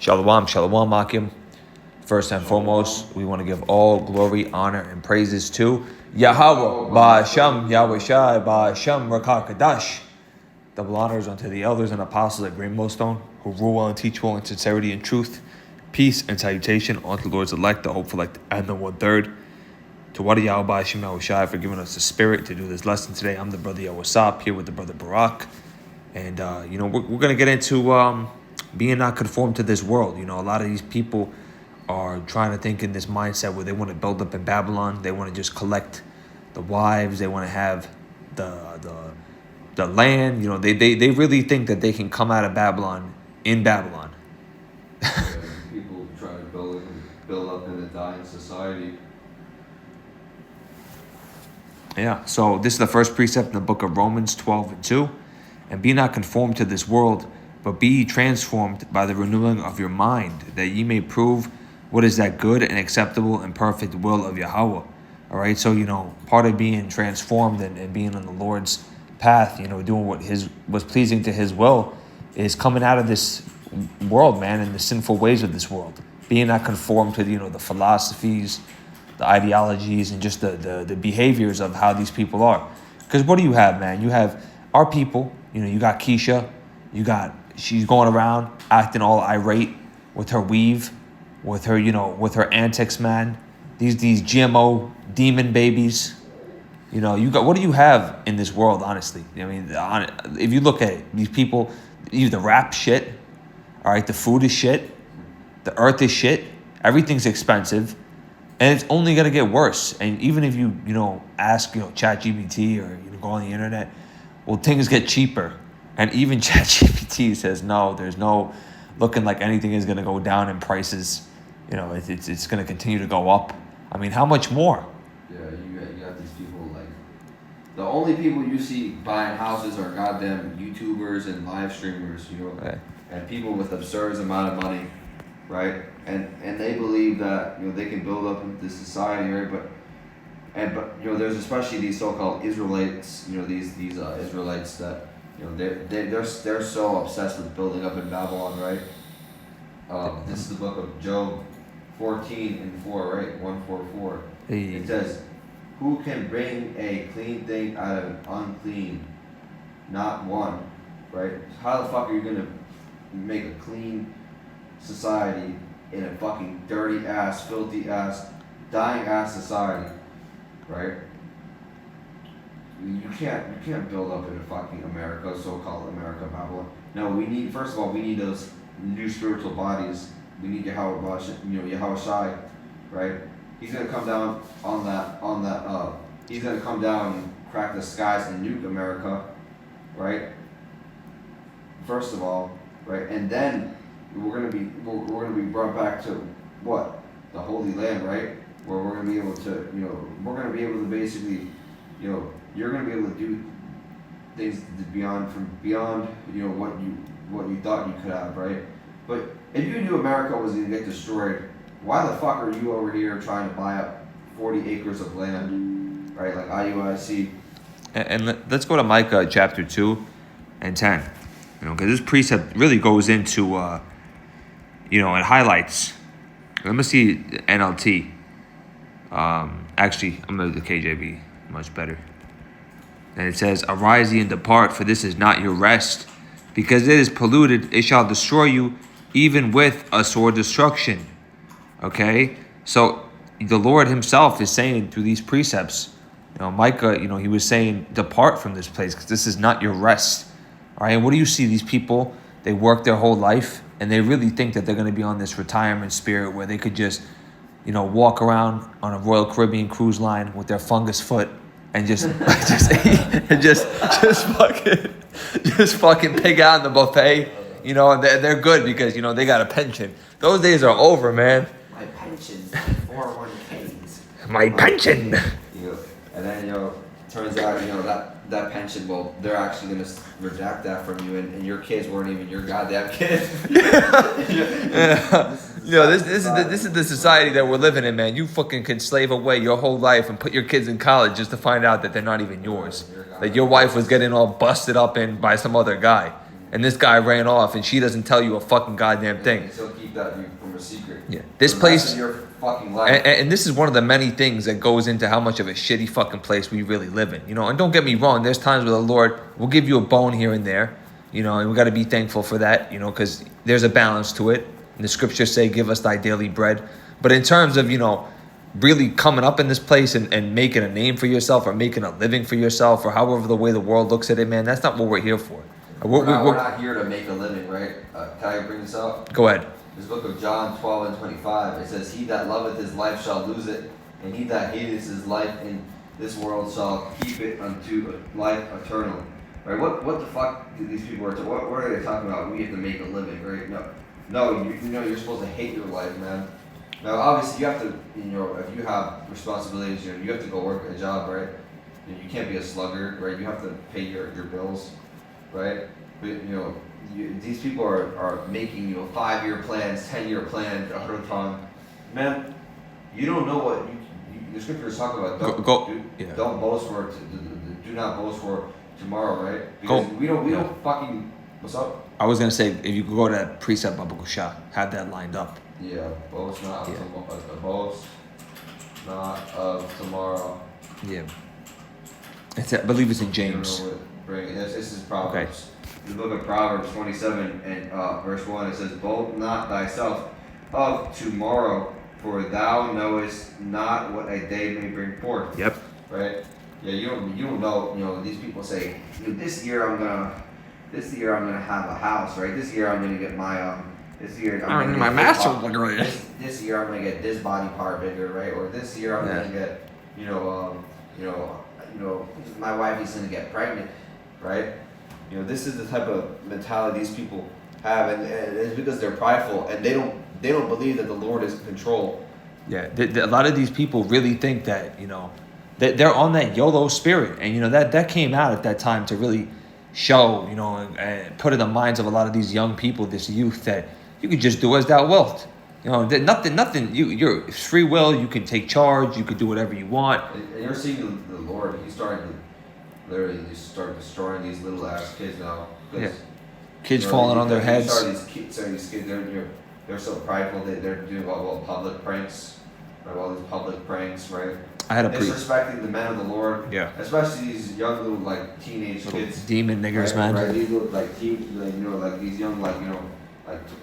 Shalom, shalom, Akim. First and foremost, we want to give all glory, honor, and praises to Yahweh, Ba'asham, Yahweh Shai, Ba'asham, Rakah Kadash. Double honors unto the elders and apostles at Great Millstone, who rule well and teach well in sincerity and truth. Peace and salutation unto the Lord's elect, the hopeful elect, and the 1/3. To Wadi Yahweh, Ba'asham, Yahweh Shai, for giving us the spirit to do this lesson today. I'm the brother Yahweh here with the brother Barak. And, we're going to get into being not conformed to this world. A lot of these people are trying to think in this mindset where they want to build up in Babylon. They want to just collect the wives. They want to have the land. They really think that they can come out of Babylon in Babylon. People try to build up in a dying society. Yeah, so this is the first precept in the book of Romans 12:2. And be not conformed to this world, but be ye transformed by the renewing of your mind, that ye may prove what is that good and acceptable and perfect will of Yahweh. All right, so, part of being transformed and being on the Lord's path, doing what was pleasing to his will, is coming out of this world, man, and the sinful ways of this world. Being not conformed to, the philosophies, the ideologies, and just the behaviors of how these people are. Because what do you have, man? You have our people. You got Keisha. She's going around acting all irate with her weave, with her, with her antics, man. These GMO demon babies. What do you have in this world, honestly? If you look at it, these people, the rap shit, all right, the food is shit, the earth is shit, everything's expensive, and it's only gonna get worse. And even if you, ask, ChatGPT or go on the internet, well, things get cheaper. And even ChatGPT says, no, there's no looking like anything is going to go down in prices. It's going to continue to go up. I mean, how much more? Yeah, you got these people, the only people you see buying houses are goddamn YouTubers and live streamers, Right. And people with absurd amount of money, right? And they believe that, they can build up into society, right? But there's especially these so-called Israelites, these Israelites that, they're so obsessed with building up in Babylon, right? This is the book of Job 14:4, right? 144. Hey. It says, "Who can bring a clean thing out of an unclean? Not one." Right? How the fuck are you gonna make a clean society in a fucking dirty ass, filthy ass, dying ass society? Right? You can't build up in a fucking America, so-called America, Babylon. No, first of all, we need those new spiritual bodies. We need Yahweh Shai, right? He's gonna come down he's gonna come down and crack the skies and nuke America, right? First of all, right? And then we're gonna be brought back to what? The Holy Land, right? Where we're gonna be able to basically, you're gonna be able to do things beyond what you thought you could have, right? But if you knew America was gonna get destroyed, why the fuck are you over here trying to buy up 40 acres of land, right? Like IUIC. And let's go to Micah chapter 2:10. Because this precept really goes into, it highlights. Let me see NLT. Actually, I'm going to do the KJV, much better. And it says, "Arise ye and depart, for this is not your rest. Because it is polluted, it shall destroy you, even with a sore destruction." Okay? So the Lord himself is saying through these precepts, Micah, he was saying, depart from this place, because this is not your rest. All right? And what do you see? These people, they work their whole life, and they really think that they're going to be on this retirement spirit where they could just walk around on a Royal Caribbean cruise line with their fungus foot and just fucking pig out in the buffet, and they're good because, they got a pension. Those days are over, man. My pension, 401ks. My pension. And then, turns out, that pension, well, they're actually going to redact that from you, and your kids weren't even your goddamn kids. This is the society that we're living in, man. You fucking can slave away your whole life and put your kids in college just to find out that they're not even yours. That your wife was getting all busted up in by some other guy. and this guy ran off, and she doesn't tell you a fucking goddamn thing. And still keep that from a secret. Yeah, this For the place. rest of your fucking life. And this is one of the many things that goes into how much of a shitty fucking place we really live in. You know, and don't get me wrong, there's times where the Lord will give you a bone here and there, you know, and we got to be thankful for that, you know, because there's a balance to it. And the scriptures say, give us thy daily bread. But in terms of, you know, really coming up in this place and making a name for yourself or making a living for yourself or however the way the world looks at it, man, that's not what we're here for. We're not here to make a living, right? Can I bring this up? Go ahead. This book of John 12 and 25, it says, he that loveth his life shall lose it, and he that hateth his life in this world shall keep it unto life eternal. Right? What the fuck do these people what are they talking about? We have to make a living, right? No, you know you're supposed to hate your life, man. Now, obviously, you have to, you know, if you have responsibilities, you have to go work a job, right? You can't be a sluggard, right? You have to pay your bills, right? But, you know, these people are making, you know, 5-year plans, 10-year plans, ahead of time. Man, you don't know what the scriptures talk about. Don't boast for do not boast for tomorrow, right? Because we don't fucking. What's up? I was gonna say, if you could go to that precept Baba Shah, have that lined up. Yeah, boast not of tomorrow. Boast not of tomorrow. Yeah. I believe it's in James. This is Proverbs. In the book of Proverbs 27 and verse 1, it says, boast not thyself of tomorrow, for thou knowest not what a day may bring forth. Yep. Right? Yeah, you don't know, you know, these people say, this year I'm gonna have a house, right? This year I'm gonna get my this year I'm gonna my master's degree. This year I'm gonna get this body part bigger, right? Or this year I'm gonna get, you know, my wife is gonna get pregnant, right? You know, this is the type of mentality these people have, and it's because they're prideful and they don't believe that the Lord is in control. Yeah, a lot of these people really think that, you know, that they're on that YOLO spirit, and you know that came out at that time to really show, you know, and put in the minds of a lot of these young people, this youth, that you can just do as thou wilt. You know, nothing. You're free will. You can take charge. You can do whatever you want. And you're seeing the Lord. He's starting to literally start destroying these little ass kids now. Yeah. Kids falling on their heads. These kids, they're so prideful. They're doing all public pranks, right? All these public pranks, right? I had a disrespecting the men of the Lord. Yeah. Especially these young little like teenage kids. Demon niggers, right, man. Right. These little like you know, like these young like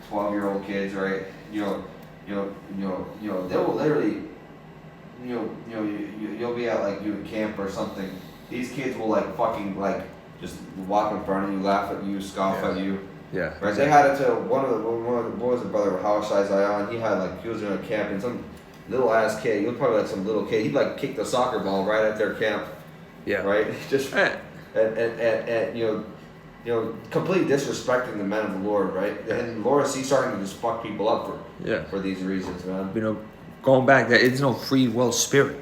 12-year-old kids, right? You know, they will literally, you'll be at like you at camp or something. These kids will like fucking like just walk in front of you, laugh at you, scoff at you. Yeah. Right. Exactly. They had it to one of the boys, the brother of Hawashai Zion. He was in a camp and some little ass kid. He was probably like some little kid. He like kicked the soccer ball right at their camp. Yeah. Right. Just and you know, completely disrespecting the men of the Lord, right? And the Lord, he's starting to just fuck people up for these reasons, man. You know, going back, there's no free will spirit.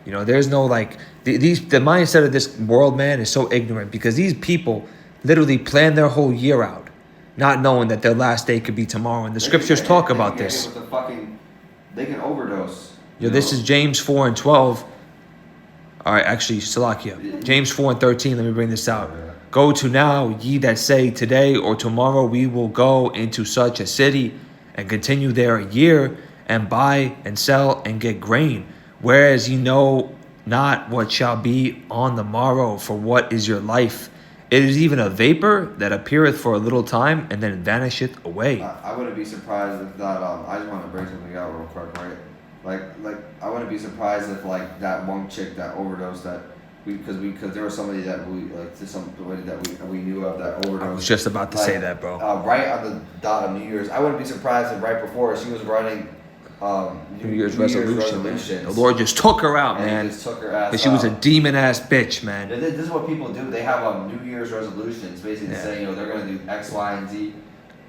You know, there's no like the mindset of this world, man, is so ignorant because these people literally plan their whole year out, not knowing that their last day could be tomorrow. And the scriptures talk about this. They can overdose. Yeah, this is James 4 and 12. All right, actually, Salakia. James 4 and 13. Let me bring this out. Go to now, ye that say, today or tomorrow we will go into such a city and continue there a year and buy and sell and get grain. Whereas ye know not what shall be on the morrow, for what is your life? It is even a vapor that appeareth for a little time and then vanisheth away. I wouldn't be surprised if that. I just want to bring something out real quick, right? Like I wouldn't be surprised if like that one chick that overdosed because there was somebody that somebody that we knew of that overdosed. I was just about to say that, bro. Right on the dot of New Year's. I wouldn't be surprised if right before she was running New Year's resolutions. The Lord just took her out, man. He just took her ass. And she was a demon ass bitch, man. This is what people do. They have New Year's resolutions, basically saying they're gonna do X, Y, and Z,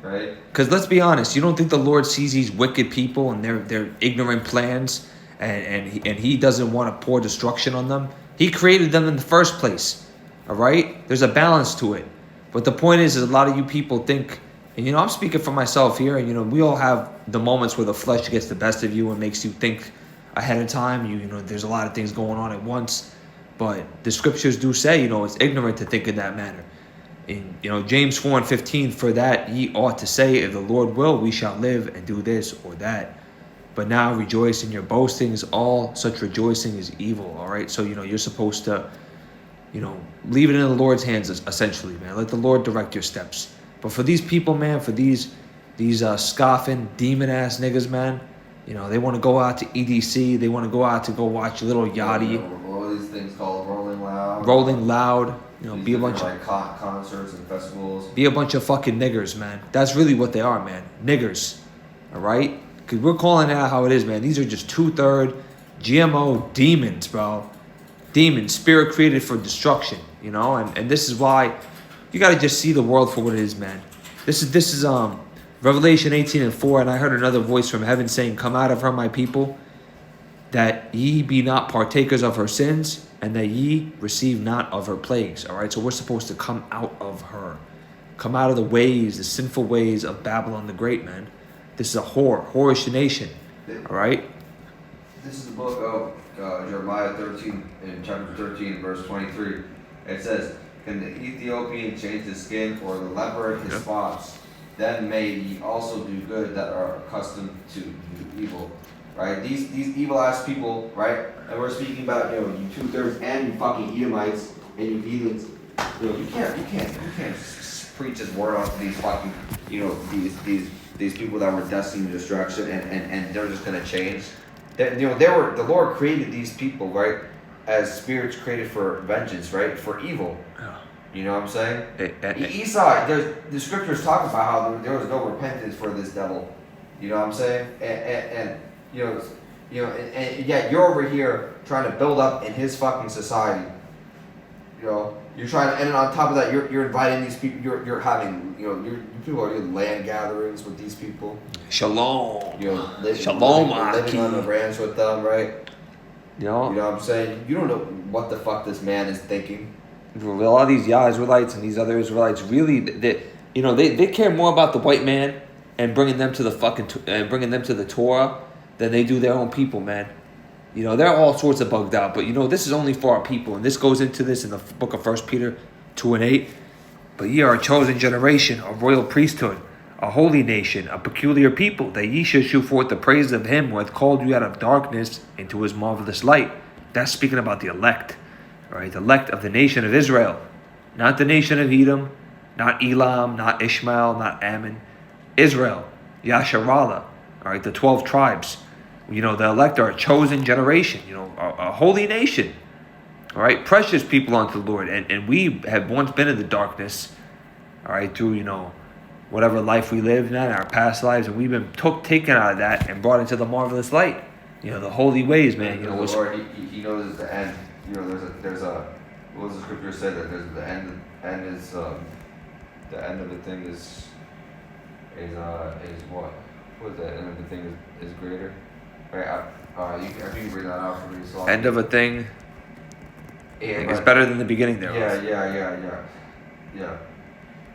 right? Because let's be honest, you don't think the Lord sees these wicked people and their ignorant plans, and He doesn't want to pour destruction on them. He created them in the first place. All right, there's a balance to it. But the point is a lot of you people think. And, you know, I'm speaking for myself here, and, you know, we all have the moments where the flesh gets the best of you and makes you think ahead of time. You know, there's a lot of things going on at once. But the scriptures do say, you know, it's ignorant to think in that manner. in James 4:15, for that ye ought to say, if the Lord will, we shall live and do this or that. But now rejoice in your boastings. All such rejoicing is evil. All right. So you're supposed to, leave it in the Lord's hands, essentially, man. Let the Lord direct your steps. But for these people, man, for these scoffing demon ass niggas, man, they want to go out to EDC. They want to go out to go watch Little Yachty. All these things called Rolling Loud. Rolling Loud. Be a bunch of like concerts and festivals. Be a bunch of fucking niggers, man. That's really what they are, man. Niggers. All right? Because we're calling it out how it is, man. These are just 2/3 GMO demons, bro. Demons, spirit created for destruction, and this is why you got to just see the world for what it is, man. This is Revelation 18:4, and I heard another voice from heaven saying, come out of her, my people, that ye be not partakers of her sins, and that ye receive not of her plagues. All right, so we're supposed to come out of her, come out of the sinful ways of Babylon the Great, man. This is a whorish nation. All right. This is the book of Jeremiah 13, in chapter 13, verse 23. It says, can the Ethiopian change his skin, or the leper his spots? Then may ye also do good that are accustomed to do evil. Right? These evil ass people, right? And we're speaking about, you 2/3 and you fucking Edomites and you heathens. You can't preach his word onto these fucking, these people that were destined to destruction, and they're just gonna change. The Lord created these people, right, as spirits created for vengeance, right, for evil. You know what I'm saying? Esau, the scriptures talk about how there was no repentance for this devil. You know what I'm saying? And yet you're over here trying to build up in his fucking society. You're trying to, and on top of that, you're inviting these people. You're having, people are doing land gatherings with these people. Shalom. Living on the ranch with them, right? You know what I'm saying? You don't know what the fuck this man is thinking. A lot of these Israelites and these other Israelites really, they care more about the white man and bringing them to the Torah than they do their own people, man. They're all sorts of bugged out, but this is only for our people, and this goes into this in the book of 1 Peter 2:8. But ye are a chosen generation, a royal priesthood, a holy nation, a peculiar people, that ye should shew forth the praise of him who hath called you out of darkness into his marvelous light. That's speaking about the elect, right? The elect of the nation of Israel, not the nation of Edom, not Elam, not Ishmael, not Ammon. Israel, Yasharallah, all right, the 12 tribes. The elect are a chosen generation, a holy nation, all right, precious people unto the Lord. And we have once been in the darkness, all right, through, whatever life we lived in our past lives, and we've been taken out of that and brought into the marvelous light, the holy ways, man. The Lord, he knows the end. There's a what does the scripture say, that there's the end is the end of the thing is what? What is the end of the thing is greater? Right, you can read that out for me. So end of a thing is better than the beginning there. Yeah.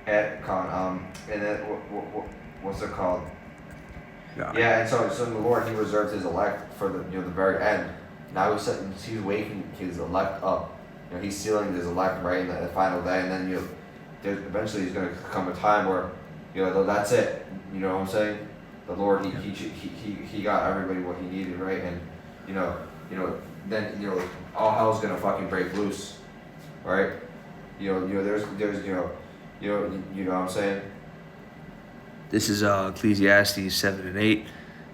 And then what's it called? Yeah, and so the Lord, he reserves his elect for the the very end. Now he's waking his elect up. He's sealing his elect right in the final day, and then eventually there's going to come a time where that's it. You know what I'm saying? The Lord, he got everybody what he needed, right? And then all hell's gonna fucking break loose, right? There's you know what I'm saying? This is Ecclesiastes 7:8.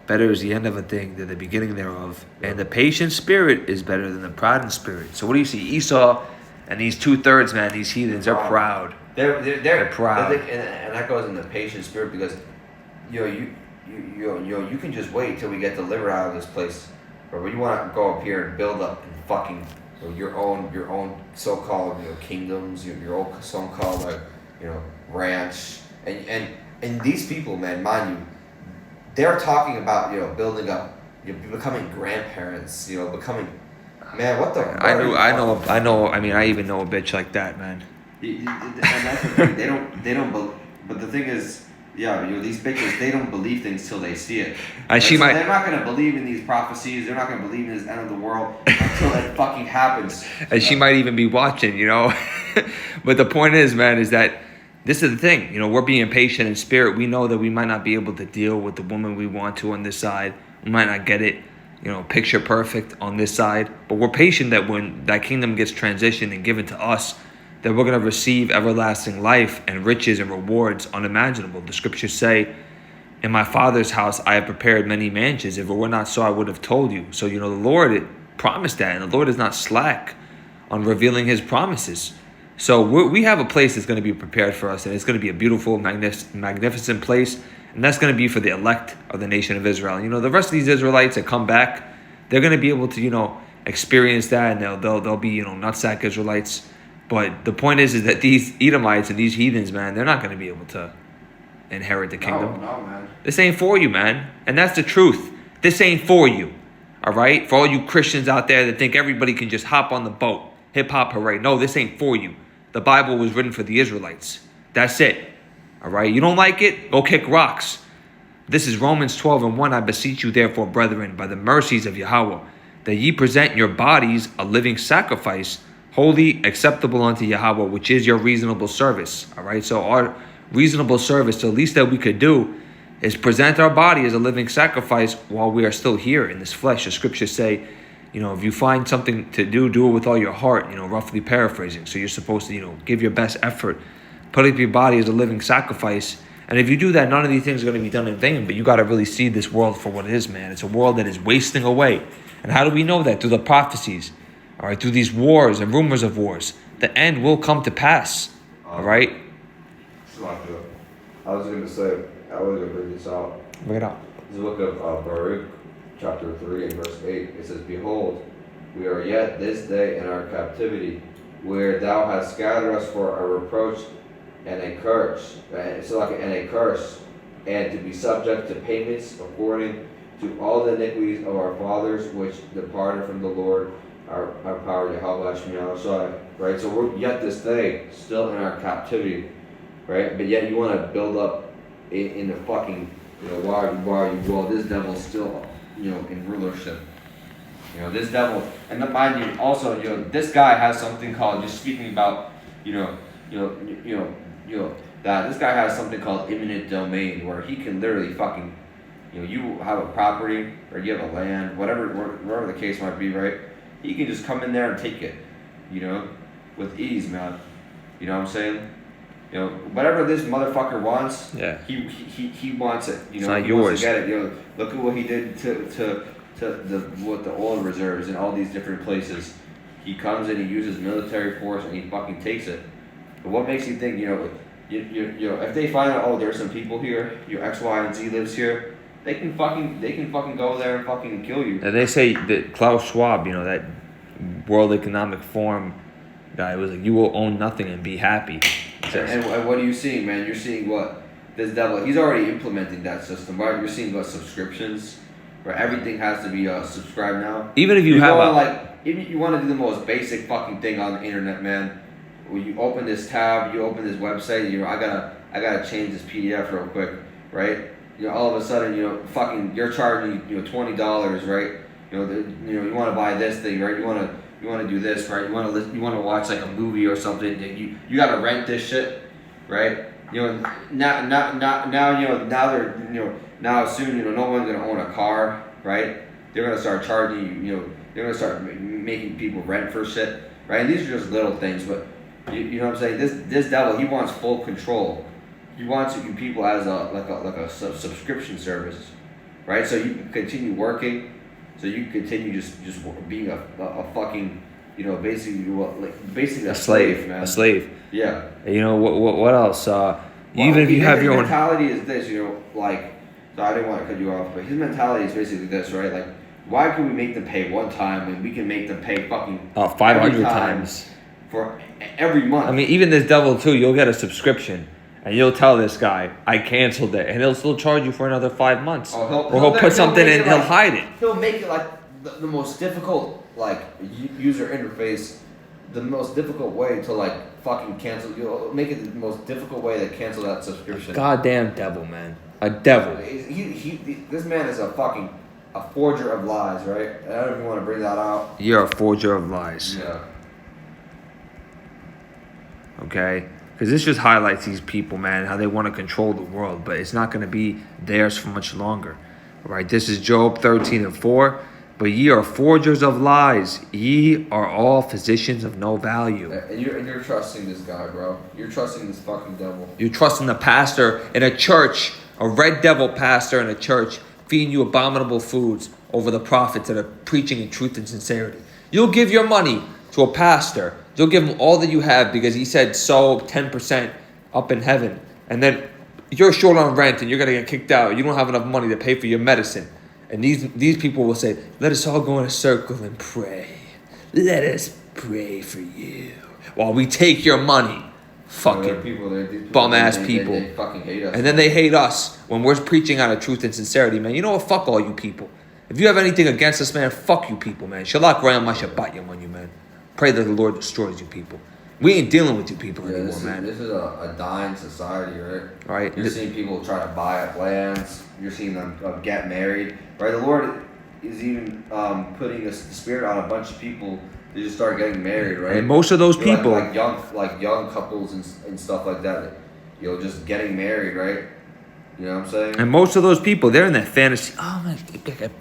Better is the end of a thing than the beginning thereof, and the patient spirit is better than the proud in spirit. So what do you see? Esau and these 2/3, man, these heathens, they're proud. They're proud, and that goes in the patient spirit, because you can just wait till we get delivered out of this place, or you want to go up here and build up and fucking your own so-called kingdoms, your own so-called ranch, and these people, man, mind you, they're talking about building up, becoming grandparents, becoming, man, what the? I know. I mean, I even know a bitch like that, man. And that's the thing. They don't. But the thing is, these bitches, they don't believe things till they see it. And they're not gonna believe in these prophecies. They're not gonna believe in this end of the world until it fucking happens. And she might even be watching, But the point is, man, is that this is the thing, we're being patient in spirit. We know that we might not be able to deal with the woman we want to on this side. We might not get it, picture perfect on this side. But we're patient that when that kingdom gets transitioned and given to us, that we're going to receive everlasting life and riches and rewards unimaginable. The scriptures say, in my Father's house, I have prepared many mansions. If it were not so, I would have told you. So, the Lord promised that, and the Lord is not slack on revealing his promises. So we have a place that's going to be prepared for us, and it's going to be a beautiful, magnificent place, and that's going to be for the elect of the nation of Israel. The rest of these Israelites that come back, they're going to be able to, experience that, and they'll be, nutsack Israelites. But the point is that these Edomites and these heathens, man, they're not going to be able to inherit the kingdom. No, man. This ain't for you, man. And that's the truth. This ain't for you. All right? For all you Christians out there that think everybody can just hop on the boat, hip-hop hooray. No, this ain't for you. The Bible was written for the Israelites. That's it. All right? You don't like it? Go kick rocks. This is Romans 12:1. I beseech you, therefore, brethren, by the mercies of Yahweh, that ye present your bodies a living sacrifice, holy, acceptable unto Yahweh, which is your reasonable service. All right? So our reasonable service, the least that we could do, is present our body as a living sacrifice while we are still here in this flesh. The scriptures say, if you find something to do it with all your heart, roughly paraphrasing. So you're supposed to, give your best effort, put up your body as a living sacrifice. And if you do that, none of these things are going to be done in vain. But you got to really see this world for what it is, man. It's a world that is wasting away. And how do we know that? Through the prophecies, all right, through these wars and rumors of wars. The end will come to pass, all right? I was going to bring this out. Bring it out. This is the book of Baruch, chapter 3 and verse 8. It says, Behold, we are yet this day in our captivity, where thou hast scattered us for a reproach and a curse, and to be subject to payments according to all the iniquities of our fathers, which departed from the Lord, our power, Yahweh Shemiyah Shai. Right? So we're yet this day still in our captivity, right? But yet you want to build up in the fucking, while this devil's still, in rulership. This devil, and mind you, also, this guy has something called, just speaking about, that this guy has something called eminent domain, where he can literally fucking, you have a property, or you have a land, whatever the case might be, right? He can just come in there and take it, with ease, man. You know what I'm saying? Whatever this motherfucker wants, yeah, he wants it. It's not he yours. Wants to get it. Look at what he did to the oil reserves in all these different places. He comes and he uses military force and he fucking takes it. But what makes you think, if they find out, there's some people here, your X, Y, and Z lives here, they can fucking go there and fucking kill you. And they say that Klaus Schwab, that World Economic Forum guy, was like, you will own nothing and be happy. And what are you seeing, man? You're seeing what? This devil, he's already implementing that system, right? You're seeing what? Subscriptions, where everything has to be subscribed now. Even if you have if you want to do the most basic fucking thing on the internet, man, when you open this tab, you open this website, I gotta change this PDF real quick, right? All of a sudden, fucking, you're charging, $20, right? You want to buy this thing, right? You want to do this, right? You want to watch like a movie or something. You got to rent this shit, right? Now soon, no one's gonna own a car, right? They're gonna start charging you. They're gonna start making people rent for shit, right? And these are just little things, but you know what I'm saying? This devil, he wants full control. He wants you people as a subscription service, right? So you can continue working. So you continue just being a fucking, basically a slave, man. A slave. Yeah. What else? Even if you have your own mentality is this, so I didn't want to cut you off, but his mentality is basically this, right? Like, why can we make them pay one time when we can make them pay fucking 500 times for every month? I mean, even this devil too. You'll get a subscription. And you'll tell this guy, I canceled it. And he'll still charge you for another 5 months. Or he'll put something in, he'll hide it. He'll make it like the most difficult, user interface, the most difficult way to, fucking cancel. You'll make it the most difficult way to cancel that subscription. Goddamn devil, man. A devil. This man is a forger of lies, right? I don't even want to bring that out. You're a forger of lies. Yeah. Okay? Because this just highlights these people, man, how they want to control the world, but it's not going to be theirs for much longer. All right, this is Job 13:4. But ye are forgers of lies. Ye are all physicians of no value. And you're trusting this guy, bro. You're trusting this fucking devil. You're trusting the pastor in a church, a red devil pastor in a church, feeding you abominable foods over the prophets that are preaching in truth and sincerity. You'll give your money to a pastor. You'll give him all that you have because he said sow 10% up in heaven. And then you're short on rent and you're going to get kicked out. You don't have enough money to pay for your medicine. And these people will say, let us all go in a circle and pray. Let us pray for you. While we take your money. Fucking bum-ass people. They fucking hate us. And then they hate us when we're preaching out of truth and sincerity, man. You know what? Fuck all you people. If you have anything against us, man, fuck you people, man. Shalak Rayam Shabbat Yom on you, man. Pray that the Lord destroys you people. We ain't dealing with you people anymore, man. This is a dying society, right? Right. You're seeing people try to buy up lands. You're seeing them get married, right? The Lord is even putting the spirit on a bunch of people to just start getting married, right? And most of those people, like young couples and stuff like that, just getting married, right? You know what I'm saying? and most of those people, they're in that fantasy. Oh man, get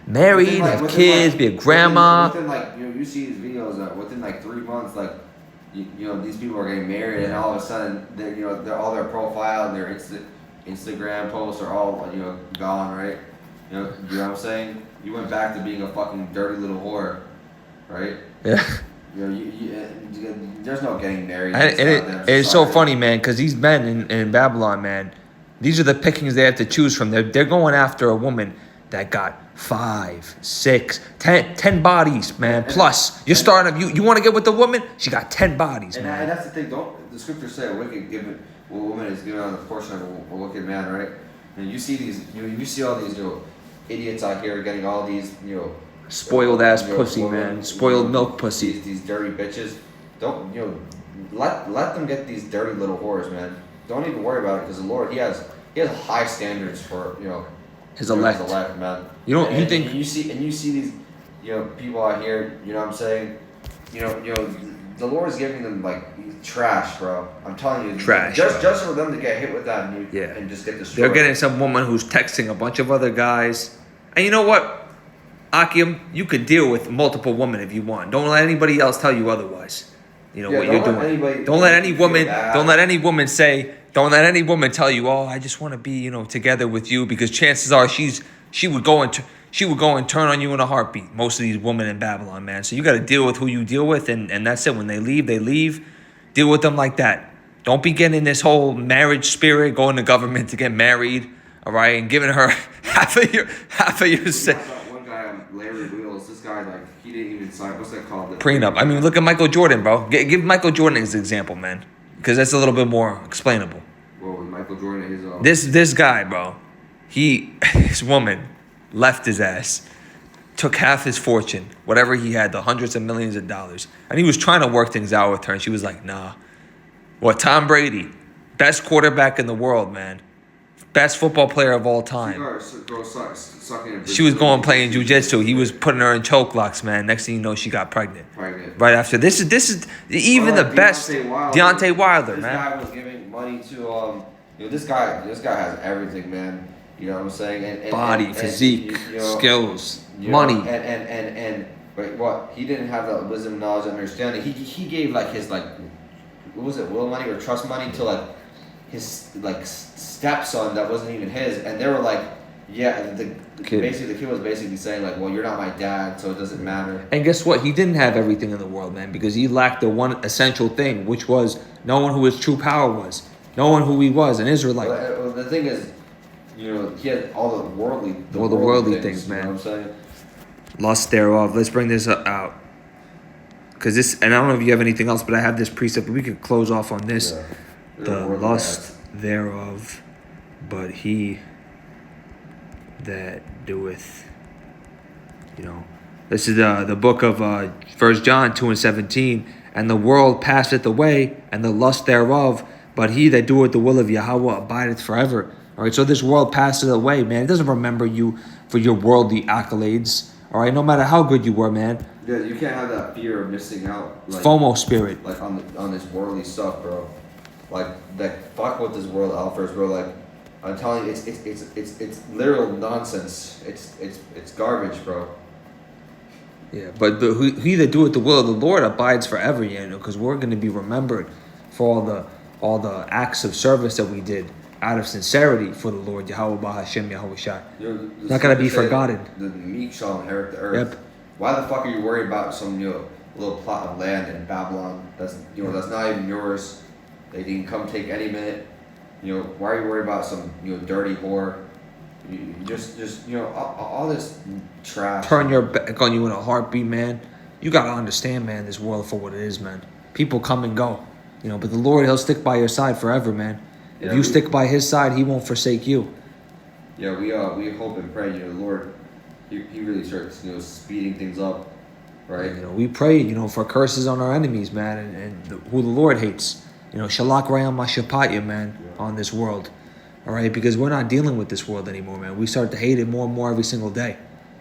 married, have kids, be a grandma. Within you see these videos that within 3 months, these people are getting married, and all of a sudden, they're all their profile, their Instagram posts are all gone, right? You know what I'm saying? You went back to being a fucking dirty little whore, right? Yeah. There's no getting married. It's so funny, man, because these men in Babylon, man, these are the pickings they have to choose from. They're going after a woman that got 5, 6, 10 bodies, man. Plus, you're starting. You want to get with the woman? She got 10 bodies, man. And that's the thing. Don't the scriptures say a woman is given on the portion of a wicked man, right? And you see these. You see all these idiots out here getting all these Spoiled ass pussy, women, man. Spoiled milk pussy. These dirty bitches. Don't let them get these dirty little whores, man. Don't even worry about it because the Lord he has high standards for His elect. Man. You think you see these people out here. You know what I'm saying? The Lord is giving them trash, bro. I'm telling you, trash. Just for them to get hit with that and just get destroyed. They're getting some woman who's texting a bunch of other guys, and you know what? Akim, you could deal with multiple women if you want. Don't let anybody else tell you otherwise. You know what you're doing. Don't let any woman. Don't let any woman say. Don't let any woman tell you, "Oh, I just want to be, together with you," because chances are she would go and turn on you in a heartbeat. Most of these women in Babylon, man. So you got to deal with who you deal with, and that's it. When they leave, they leave. Deal with them like that. Don't be getting this whole marriage spirit, going to government to get married, all right, and giving her half of your. Larry Wheels, this guy, he didn't even sign, what's that called? Prenup. I mean, look at Michael Jordan, bro. Give Michael Jordan as an example, man. Because that's a little bit more explainable. Well, with Michael Jordan, his... This guy, bro, his woman left his ass, took half his fortune, whatever he had, the hundreds of millions of dollars, and he was trying to work things out with her, and she was like, nah. What, Tom Brady, best quarterback in the world, man. Best football player of all time. She was going playing jiu-jitsu. He was putting her in choke locks, man. Next thing you know, she got pregnant. Right after this is even the best. Deontay Wilder, man. This guy was giving money to this guy has everything, man. You know what I'm saying? And body, physique, skills, money. And wait, what? He didn't have the wisdom, knowledge, and understanding. He gave his what was it, will money or trust money to his stepson that wasn't even his, and they were the kid was basically saying well, you're not my dad, so it doesn't matter. And guess what? He didn't have everything in the world, man, because he lacked the one essential thing, which was knowing who his true power was, knowing who he was, an Israelite. Well, the thing is, he had all the worldly things, man. You know what I'm saying? Lust thereof. Let's bring this out. Because this, and I don't know if you have anything else, but I have this precept, but we could close off on this. Yeah. The lust thereof, but he that doeth, this is the book of 1 John 2:17, and the world passeth away, and the lust thereof, but he that doeth the will of Yahweh abideth forever. All right, so this world passes away, man. It doesn't remember you for your worldly accolades. All right, no matter how good you were, man. Yeah, you can't have that fear of missing out. FOMO spirit. On this worldly stuff, bro. Like fuck what this world offers, bro. Like I'm telling you, it's literal nonsense. It's garbage, bro. Yeah, but he that doeth the will of the Lord abides forever, you know, because we're going to be remembered for all the acts of service that we did out of sincerity for the Lord, Yahweh Bahashem, Yahweh Shai. Not going to be forgotten. The meek shall inherit the earth. Yep. Why the fuck are you worried about some little plot of land in Babylon that's that's not even yours? They can come take any minute. Why are you worried about some dirty whore? You just all this trash. Turn your back on you in a heartbeat, man. You got to understand, man, this world for what it is, man. People come and go, but the Lord, he'll stick by your side forever, man. If you stick by his side, he won't forsake you. Yeah, we hope and pray, the Lord, he really starts, speeding things up, right? We pray, for curses on our enemies, man, and who the Lord hates. Shalak Rayam Mashapatya, man, on this world. All right, because we're not dealing with this world anymore, man. We start to hate it more and more every single day.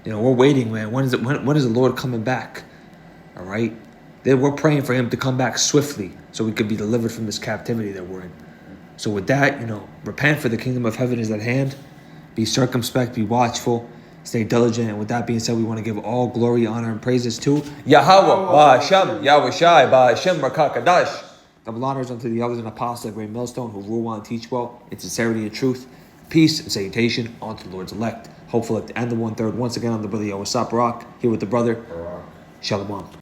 We're waiting, man. When is the Lord coming back? All right, we're praying for him to come back swiftly so we could be delivered from this captivity that we're in. So with that, repent, for the kingdom of heaven is at hand. Be circumspect, be watchful, stay diligent. And with that being said, we want to give all glory, honor, and praises to Yahweh, Ba'ashem, Yahweh Shai, Ba'ashem, Rakakadash. Double honors unto the elders and apostles at Great Millstone who rule well and teach well in sincerity and truth. Peace and salutation unto the Lord's elect. Hopeful at the end of 1/3. Once again, I'm the brother Yahweh Saparak, here with the brother. Shalom.